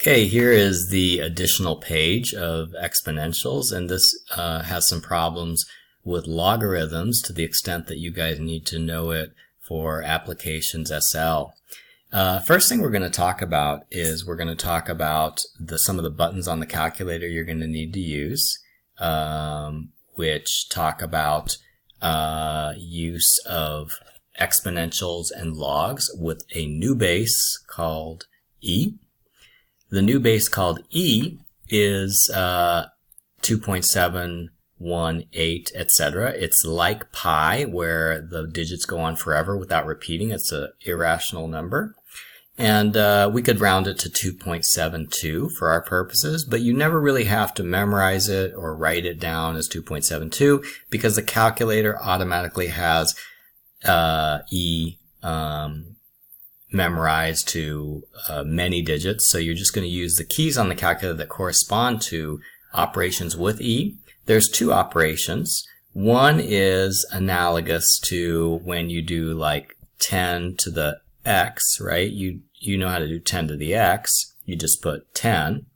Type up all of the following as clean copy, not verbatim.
Okay, here is the additional page of exponentials, and this has some problems with logarithms to the extent that you guys need to know it for applications SL. First thing we're going to talk about is we're going to talk about some of the buttons on the calculator you're going to need to use, which talk about use of exponentials and logs with a new base called e. The new base called e is 2.718, etc. It's like pi, where the digits go on forever without repeating. It's an irrational number. And we could round it to 2.72 for our purposes, but you never really have to memorize it or write it down as 2.72 because the calculator automatically has e memorized to many digits. So you're just going to use the keys on the calculator that correspond to operations with e. There's two operations. One is analogous to when you do like 10 to the x, right? You know how to do 10 to the x. You just put 10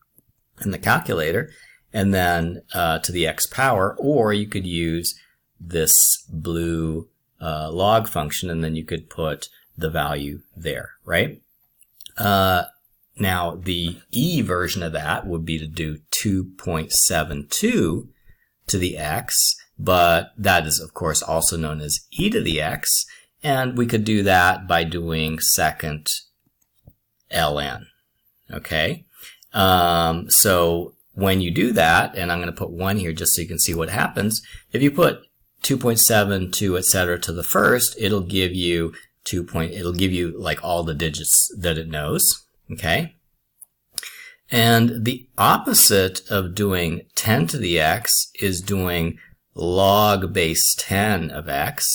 in the calculator and then to the x power, or you could use this blue log function and then you could put the value there, right? Now, the e version of that would be to do 2.72 to the x, but that is, of course, also known as e to the x, and we could do that by doing second ln, okay? So when you do that, and I'm going to put 1 here just so you can see what happens, if you put 2.72, etc. to the first, it'll give you it'll give you like all the digits that it knows, okay? And the opposite of doing 10 to the x is doing log base 10 of x,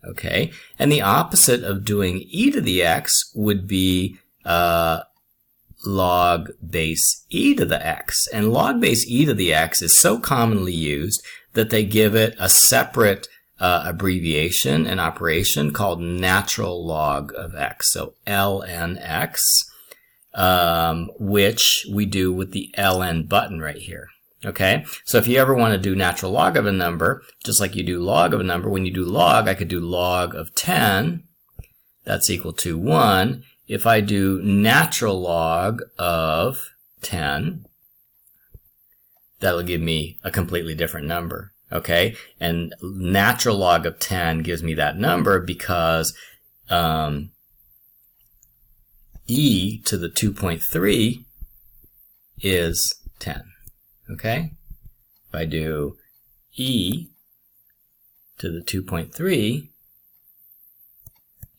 okay? And the opposite of doing e to the x would be log base e to the x. And log base e to the x is so commonly used that they give it a separate abbreviation and operation called natural log of x, so lnx, which we do with the ln button right here. Okay, so if you ever want to do natural log of a number, just like you do log of a number, when you do log, I could do log of 10, that's equal to 1. If I do natural log of 10, that'll give me a completely different number. Okay, and natural log of 10 gives me that number because e to the 2.3 is 10. Okay, if I do e to the 2.3,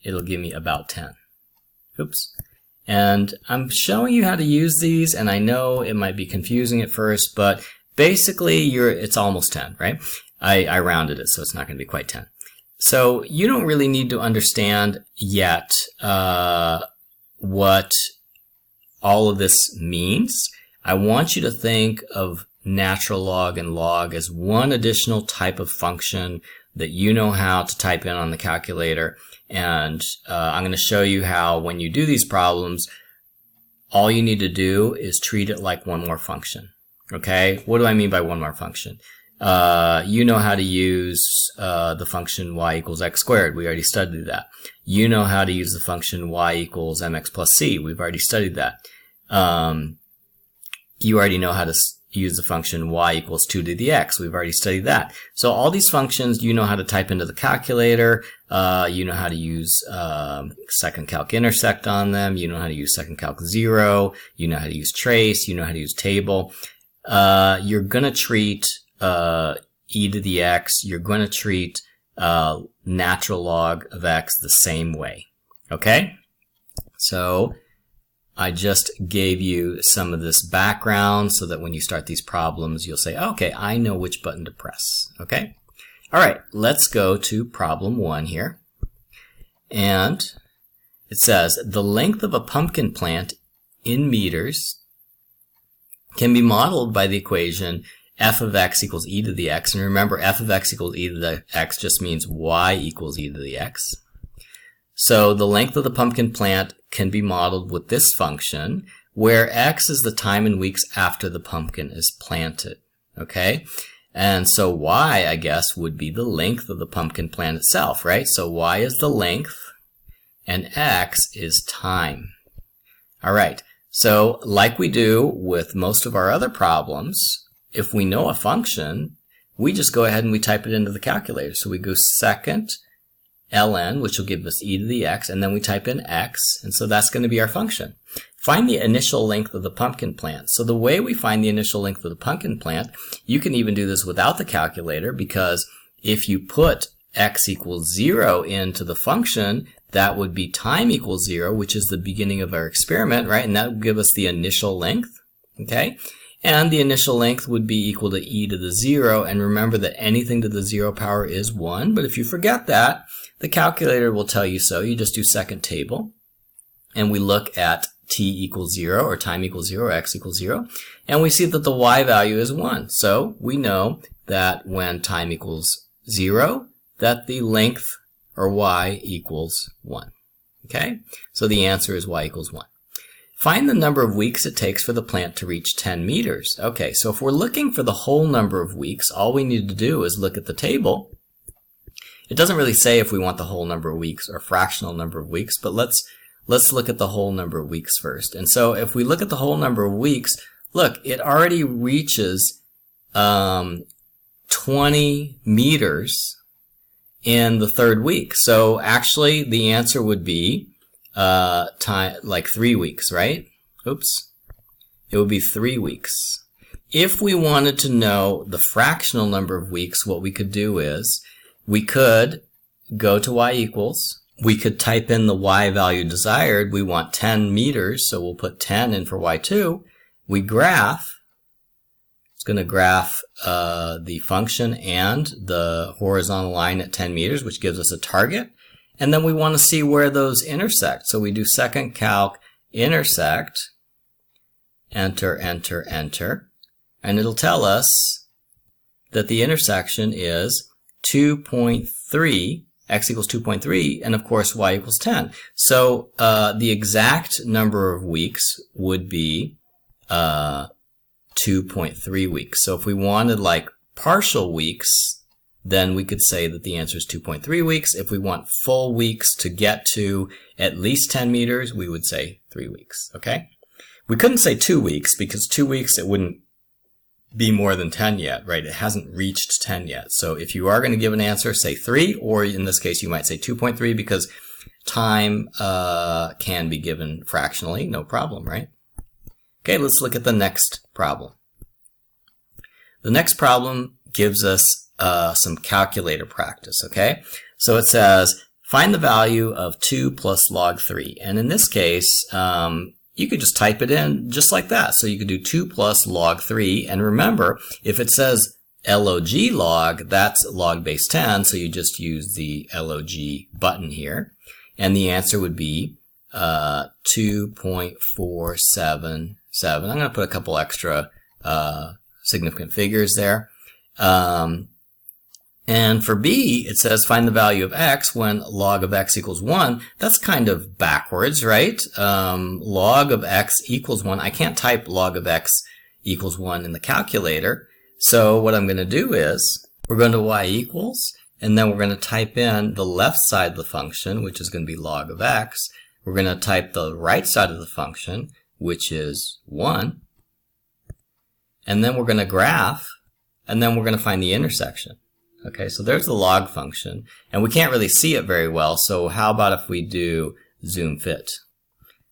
it'll give me about 10. Oops. And I'm showing you how to use these, and I know it might be confusing at first, but basically, it's almost 10, right? I rounded it, so it's not going to be quite 10. So you don't really need to understand yet what all of this means. I want you to think of natural log and log as one additional type of function that you know how to type in on the calculator. And I'm going to show you how when you do these problems, all you need to do is treat it like one more function. Okay, what do I mean by one more function? You know how to use the function y equals x squared. We already studied that. You know how to use the function y equals mx plus c. We've already studied that. You already know how to use the function y equals 2 to the x. We've already studied that. So all these functions, you know how to type into the calculator. You know how to use second calc intersect on them. You know how to use second calc 0. You know how to use trace. You know how to use table. You're going to treat e to the x, you're going to treat natural log of x the same way. Okay? So I just gave you some of this background so that when you start these problems, you'll say, okay, I know which button to press. Okay? All right, let's go to problem 1 here. And it says, the length of a pumpkin plant in meters can be modeled by the equation f of x equals e to the x. And remember, f of x equals e to the x just means y equals e to the x. So the length of the pumpkin plant can be modeled with this function, where x is the time in weeks after the pumpkin is planted, okay? And so y, I guess, would be the length of the pumpkin plant itself, right? So y is the length, and x is time. All right, so like we do with most of our other problems, if we know a function, we just go ahead and we type it into the calculator. So we go second ln, which will give us e to the x, and then we type in x, and so that's going to be our function. Find the initial length of the pumpkin plant. So the way we find the initial length of the pumpkin plant, you can even do this without the calculator, because if you put x equals 0 into the function, that would be time equals 0, which is the beginning of our experiment, right? And that would give us the initial length, okay? And the initial length would be equal to e to the 0, and remember that anything to the 0 power is 1, but if you forget that, the calculator will tell you so. You just do second table, and we look at t equals 0, or time equals 0, or x equals 0, and we see that the y value is 1. So we know that when time equals 0, that the length, or y, equals 1. Okay? So the answer is y equals 1. Find the number of weeks it takes for the plant to reach 10 meters. Okay, so if we're looking for the whole number of weeks, all we need to do is look at the table. It doesn't really say if we want the whole number of weeks or fractional number of weeks, but let's look at the whole number of weeks first. And so if we look at the whole number of weeks, look, it already reaches 20 meters in the third week. So actually the answer would be like 3 weeks, right? Oops. It would be 3 weeks. If we wanted to know the fractional number of weeks, what we could do is we could go to y equals. We could type in the y value desired. We want 10 meters, so we'll put 10 in for y2. We graph. It's going to graph the function and the horizontal line at 10 meters, which gives us a target. And then we want to see where those intersect. So we do second calc intersect, enter, enter, enter, and it'll tell us that the intersection is 2.3, x equals 2.3, and of course y equals 10. So the exact number of weeks would be 2.3 weeks. So if we wanted like partial weeks, then we could say that the answer is 2.3 weeks. If we want full weeks to get to at least 10 meters, we would say 3 weeks, okay? We couldn't say 2 weeks, because 2 weeks it wouldn't be more than 10 yet, right? It hasn't reached 10 yet. So if you are going to give an answer, say 3, or in this case you might say 2.3, because time can be given fractionally, no problem, right? Okay, let's look at the next problem. The next problem gives us some calculator practice, okay? So it says, find the value of 2 plus log 3. And in this case, you could just type it in just like that. So you could do 2 plus log 3. And remember, if it says log log, that's log base 10. So you just use the log button here. And the answer would be 2.477. I'm going to put a couple extra significant figures there. And for B, it says find the value of x when log of x equals 1. That's kind of backwards, right? Log of x equals 1. I can't type log of x equals 1 in the calculator. So what I'm going to do is we're going to y equals, and then we're going to type in the left side of the function, which is going to be log of x. We're going to type the right side of the function, which is 1. And then we're going to graph, and then we're going to find the intersection. Okay, so there's the log function, and we can't really see it very well, so how about if we do zoom fit?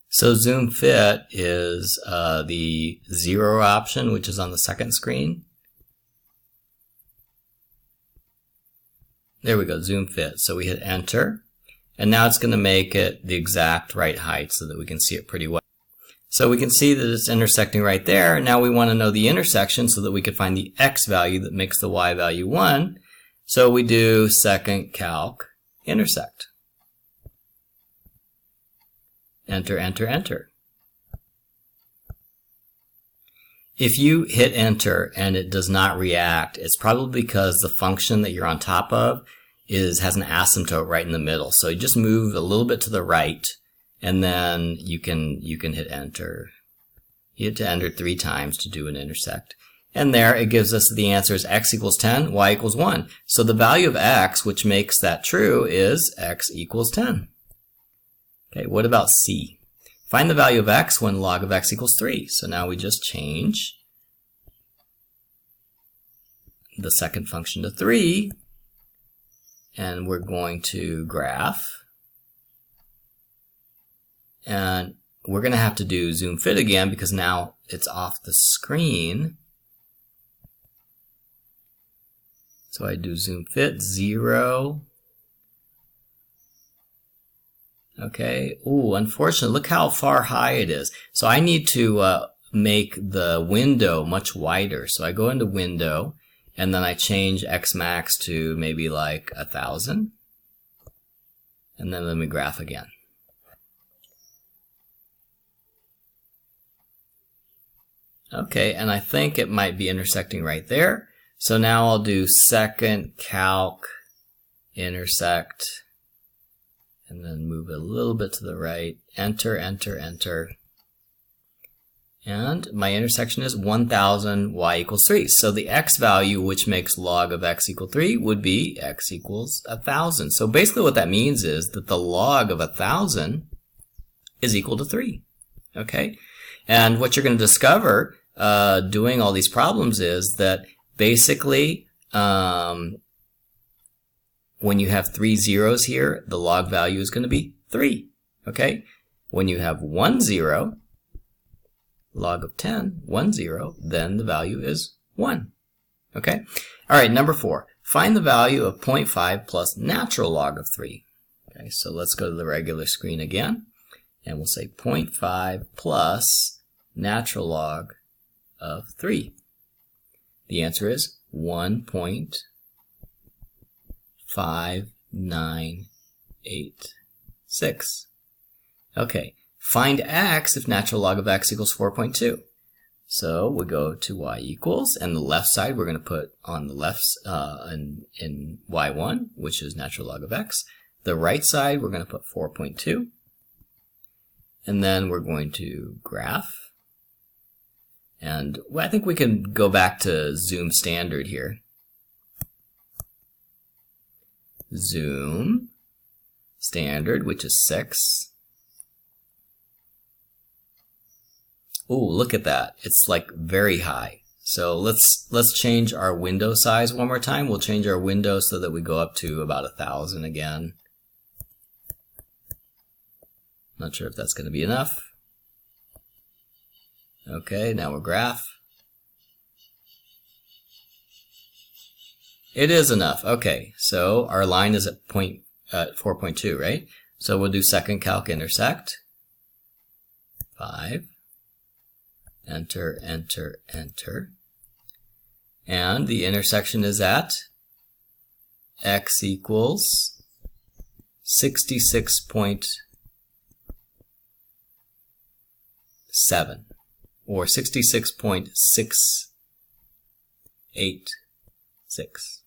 So zoom fit is the 0 option, which is on the second screen. There we go, zoom fit. So we hit enter, and now it's going to make it the exact right height so that we can see it pretty well. So we can see that it's intersecting right there. Now we want to know the intersection so that we can find the x value that makes the y value 1. So we do second calc intersect. Enter, enter, enter. If you hit enter and it does not react, it's probably because the function that you're on top of has an asymptote right in the middle. So you just move a little bit to the right, and then you can hit enter. You have to enter 3 times to do an intersect. And there it gives us the answer is x equals 10, y equals 1. So the value of x, which makes that true, is x equals 10. Okay, what about C? Find the value of x when log of x equals 3. So now we just change the second function to 3, and we're going to graph. And we're going to have to do zoom fit again because now it's off the screen. So I do zoom fit 0. Okay. Ooh, unfortunately, look how far high it is. So I need to make the window much wider. So I go into window and then I change X max to maybe like 1,000. And then let me graph again. Okay, and I think it might be intersecting right there. So now I'll do second calc intersect and then move it a little bit to the right. Enter, enter, enter. And my intersection is 1,000, y equals 3. So the x value, which makes log of x equal 3, would be x equals 1,000. So basically what that means is that the log of 1,000 is equal to 3. Okay? And what you're going to discover doing all these problems is that basically, when you have 3 zeros here, the log value is going to be 3. Okay? When you have 1 0, log of 10, 1 0, then the value is 1. Okay? All right, number 4. Find the value of 0.5 plus natural log of 3. Okay, so let's go to the regular screen again, and we'll say 0.5 plus natural log of 3. The answer is 1.5986. Okay, find x if natural log of x equals 4.2. So we go to y equals, and the left side we're going to put on the left in y1, which is natural log of x. The right side we're going to put 4.2. And then we're going to graph. And I think we can go back to zoom standard here. Zoom standard, which is 6. Ooh, look at that. It's like very high. So let's change our window size one more time. We'll change our window so that we go up to about 1,000 again. Not sure if that's going to be enough. Okay, now we'll graph. It is enough. Okay, so our line is at 4.2, right? So we'll do second calc intersect. 5. Enter, enter, enter. And the intersection is at x equals 66.7 or 66.686.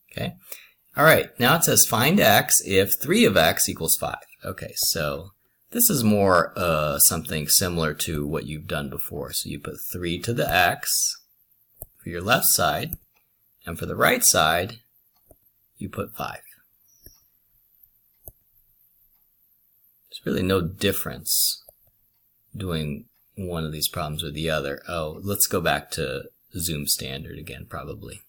Okay. All right. Now it says find x if 3 of x equals 5. Okay. So this is more something similar to what you've done before. So you put 3 to the x for your left side, and for the right side, you put 5. There's really no difference doing one of these problems or the other. Oh, let's go back to zoom standard again, probably.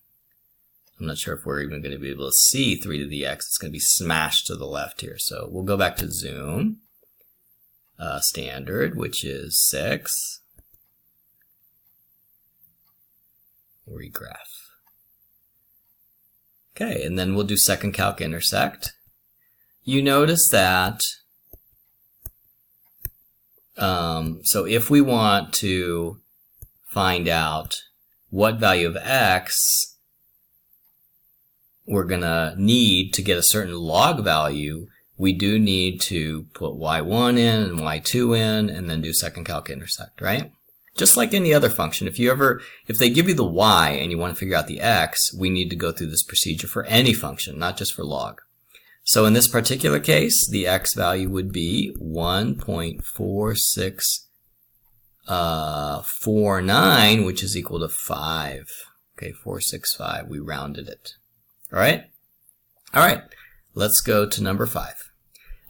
I'm not sure if we're even going to be able to see 3 to the x. It's going to be smashed to the left here. So we'll go back to zoom standard, which is 6. Regraph. Okay, and then we'll do second calc intersect. You notice that so if we want to find out what value of x we're going to need to get a certain log value, we do need to put y1 in and y2 in and then do second calc intersect, right? Just like any other function. If they give you the y and you want to figure out the x, we need to go through this procedure for any function, not just for log. So in this particular case, the x value would be 1.46 49, which is equal to 5. Okay, 465, we rounded it. All right? All right, let's go to number 5.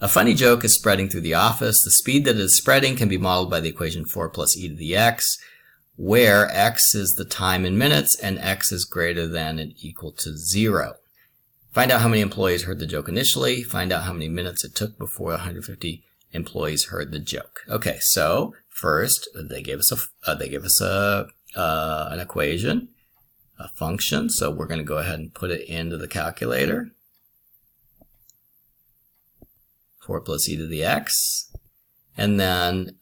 A funny joke is spreading through the office. The speed that it is spreading can be modeled by the equation 4 plus e to the x, where x is the time in minutes and x is greater than and equal to 0. Find out how many employees heard the joke initially. Find out how many minutes it took before 150 employees heard the joke. Okay, so first they gave us an equation, a function. So we're going to go ahead and put it into the calculator. 4 plus e to the x. And then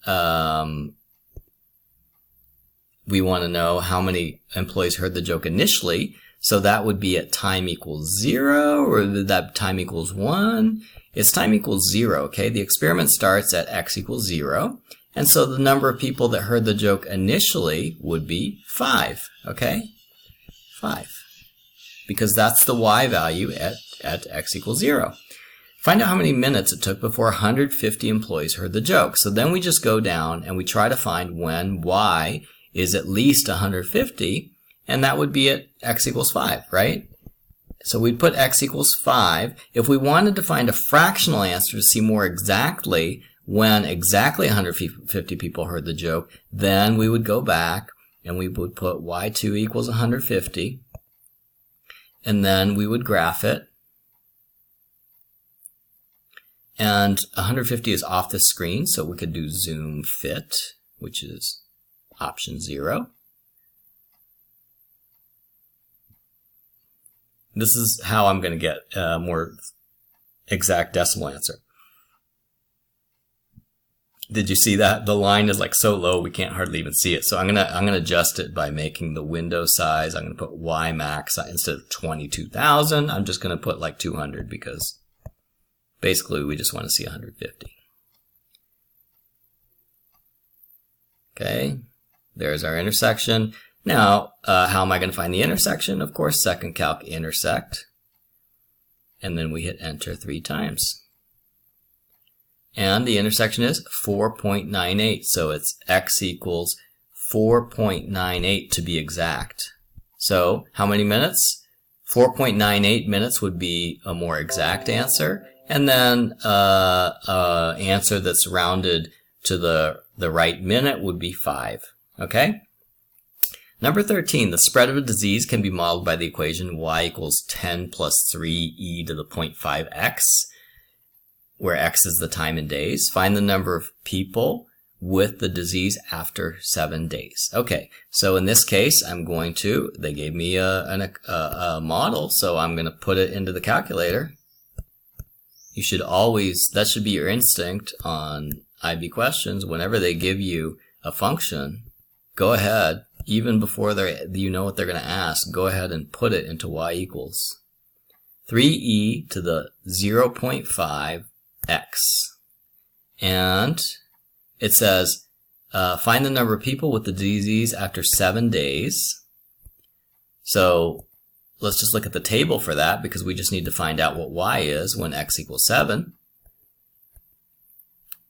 we want to know how many employees heard the joke initially. So that would be at time equals 0, or that time equals 1. It's time equals 0, okay? The experiment starts at x equals 0. And so the number of people that heard the joke initially would be 5, okay? 5. Because that's the y value at x equals 0. Find out how many minutes it took before 150 employees heard the joke. So then we just go down and we try to find when y is at least 150, and that would be at x equals 5, right? So we'd put x equals 5. If we wanted to find a fractional answer to see more exactly when exactly 150 people heard the joke, then we would go back and we would put y2 equals 150, and then we would graph it. And 150 is off the screen, so we could do zoom fit, which is option 0. This is how I'm going to get a more exact decimal answer. Did you see that? The line is like so low we can't hardly even see it. So I'm gonna adjust it by making the window size. I'm gonna put y max instead of 22,000. I'm just gonna put like 200 because basically we just want to see 150. Okay, there's our intersection. Now, how am I going to find the intersection? Of course, second calc intersect. And then we hit enter 3 times. And the intersection is 4.98. So it's x equals 4.98 to be exact. So how many minutes? 4.98 minutes would be a more exact answer. And then answer that's rounded to the right minute would be 5. Okay? Number 13, the spread of a disease can be modeled by the equation y equals 10 plus 3e to the 0.5x, where x is the time in days. Find the number of people with the disease after 7 days. Okay, so in this case, they gave me a model, so I'm going to put it into the calculator. You should always, that should be your instinct on IB questions. Whenever they give you a function, go ahead. Even before you know what they're going to ask, go ahead and put it into y equals 3e to the 0.5x. And it says, find the number of people with the disease after 7 days. So let's just look at the table for that because we just need to find out what y is when x equals 7.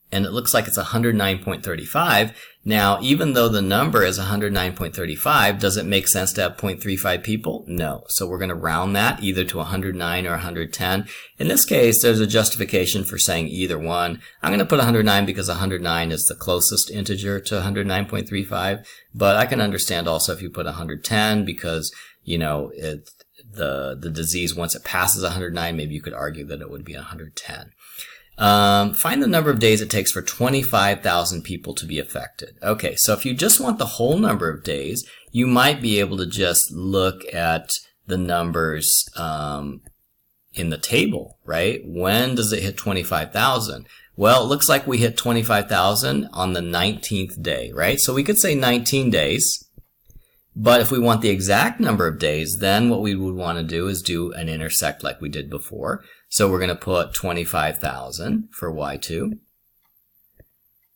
And it looks like it's 109.35. Now, even though the number is 109.35, does it make sense to have 0.35 people? No. So we're going to round that either to 109 or 110. In this case, there's a justification for saying either one. I'm going to put 109 because 109 is the closest integer to 109.35. But I can understand also if you put 110 because, you know, the disease, once it passes 109, maybe you could argue that it would be 110. Find the number of days it takes for 25,000 people to be affected. Okay, so if you just want the whole number of days, you might be able to just look at the numbers in the table, right? When does it hit 25,000? Well, it looks like we hit 25,000 on the 19th day, right? So we could say 19 days. But if we want the exact number of days, then what we would want to do is do an intersect like we did before. So we're going to put 25,000 for y2.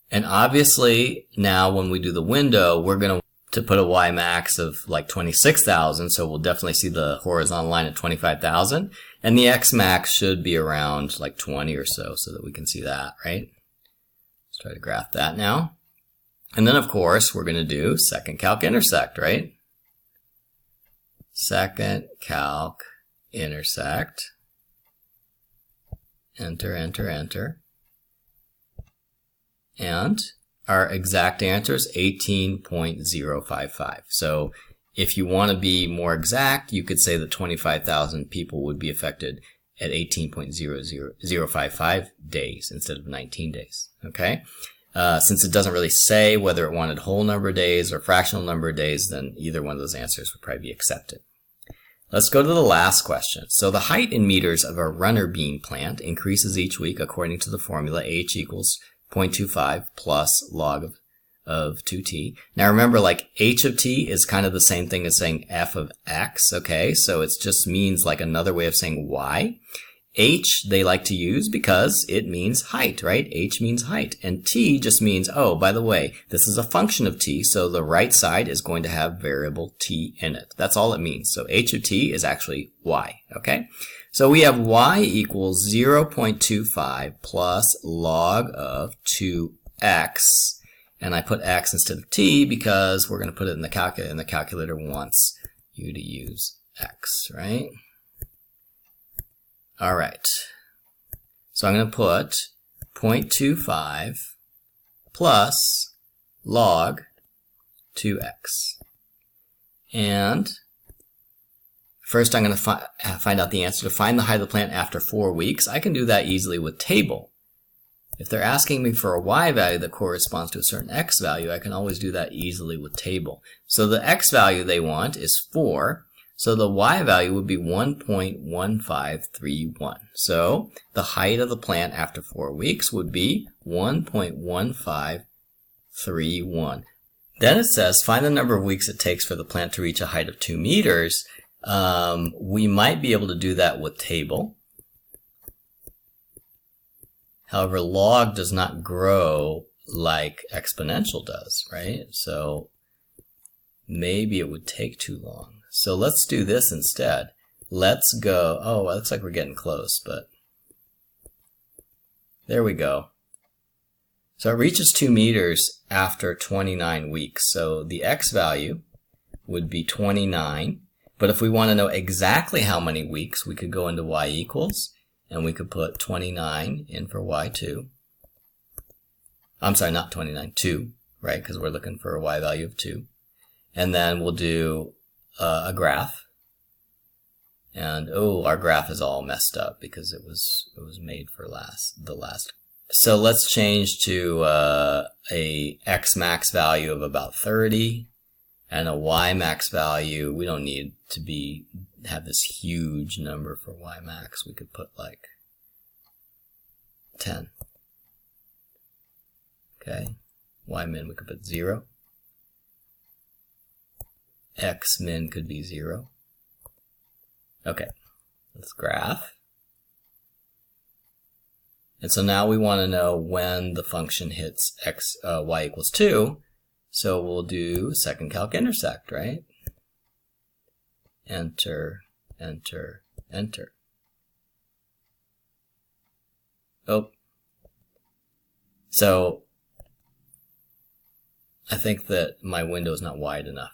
And obviously, now when we do the window, we're going to put a y max of like 26,000. So we'll definitely see the horizontal line at 25,000. And the x max should be around like 20 or so that we can see that, right? Let's try to graph that now. And then, of course, we're going to do second calc intersect, right? Second calc intersect. Enter, enter, enter. And our exact answer is 18.055. So if you want to be more exact, you could say that 25,000 people would be affected at 18.00055 days instead of 19 days. Okay? Since it doesn't really say whether it wanted whole number of days or fractional number of days, then either one of those answers would probably be accepted. Let's go to the last question. So the height in meters of a runner bean plant increases each week according to the formula h equals 0.25 plus log of 2t. Now remember, like h of t is kind of the same thing as saying f of x, okay? So it just means like another way of saying y. H they like to use because it means height, right? H means height. And t just means, oh, by the way, this is a function of t, so the right side is going to have variable t in it. That's all it means. So h of t is actually y, okay? So we have y equals 0.25 plus log of 2x. And I put x instead of t because we're going to put it in the calculator, and the calculator wants you to use x, right? All right. So I'm going to put 0.25 plus log 2x. And first I'm going to find out the answer. To find the height of the plant after 4 weeks, I can do that easily with table. If they're asking me for a y value that corresponds to a certain x value, I can always do that easily with table. So the x value they want is 4. So the y value would be 1.1531. So the height of the plant after 4 weeks would be 1.1531. Then it says, find the number of weeks it takes for the plant to reach a height of 2 meters. We might be able to do that with table. However, log does not grow like exponential does, right? So maybe it would take too long. So let's do this instead. Let's go, oh, it looks like we're getting close, but there we go. So it reaches 2 meters after 29 weeks. So the x value would be 29. But if we want to know exactly how many weeks, we could go into y equals, and we could put 29 in for y2. I'm sorry, not 29, 2, right? Because we're looking for a y value of 2. And then we'll do a graph. And oh, our graph is all messed up because it was made for the last. So let's change to a x max value of about 30 and a y max value. We don't need to have this huge number for y max. We could put like 10. Okay. Y min we could put 0. X min could be 0. Okay. Let's graph. And so now we want to know when the function hits y equals 2. So we'll do second calc intersect, right? Enter, enter, enter. Oh. So I think that my window is not wide enough.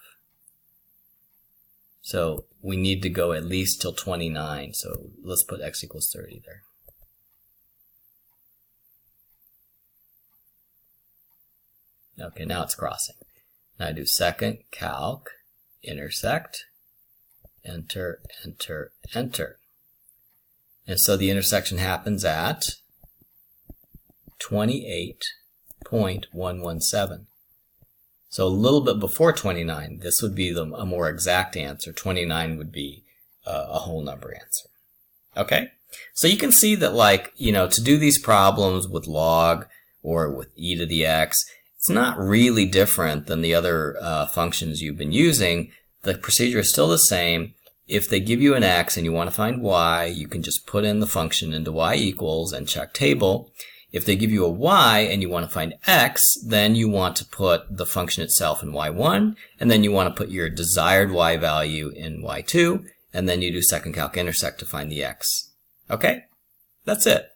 So we need to go at least till 29. So let's put x equals 30 there. Okay, now it's crossing. Now I do second calc intersect. Enter, enter, enter. And so the intersection happens at 28.117. So a little bit before 29, this would be a more exact answer. 29 would be a whole number answer. Okay? So you can see that, like, to do these problems with log or with e to the x, it's not really different than the other functions you've been using. The procedure is still the same. If they give you an x and you want to find y, you can just put in the function into y equals and check table. If they give you a y and you want to find x, then you want to put the function itself in y1, and then you want to put your desired y value in y2, and then you do second calc intersect to find the x. Okay? That's it.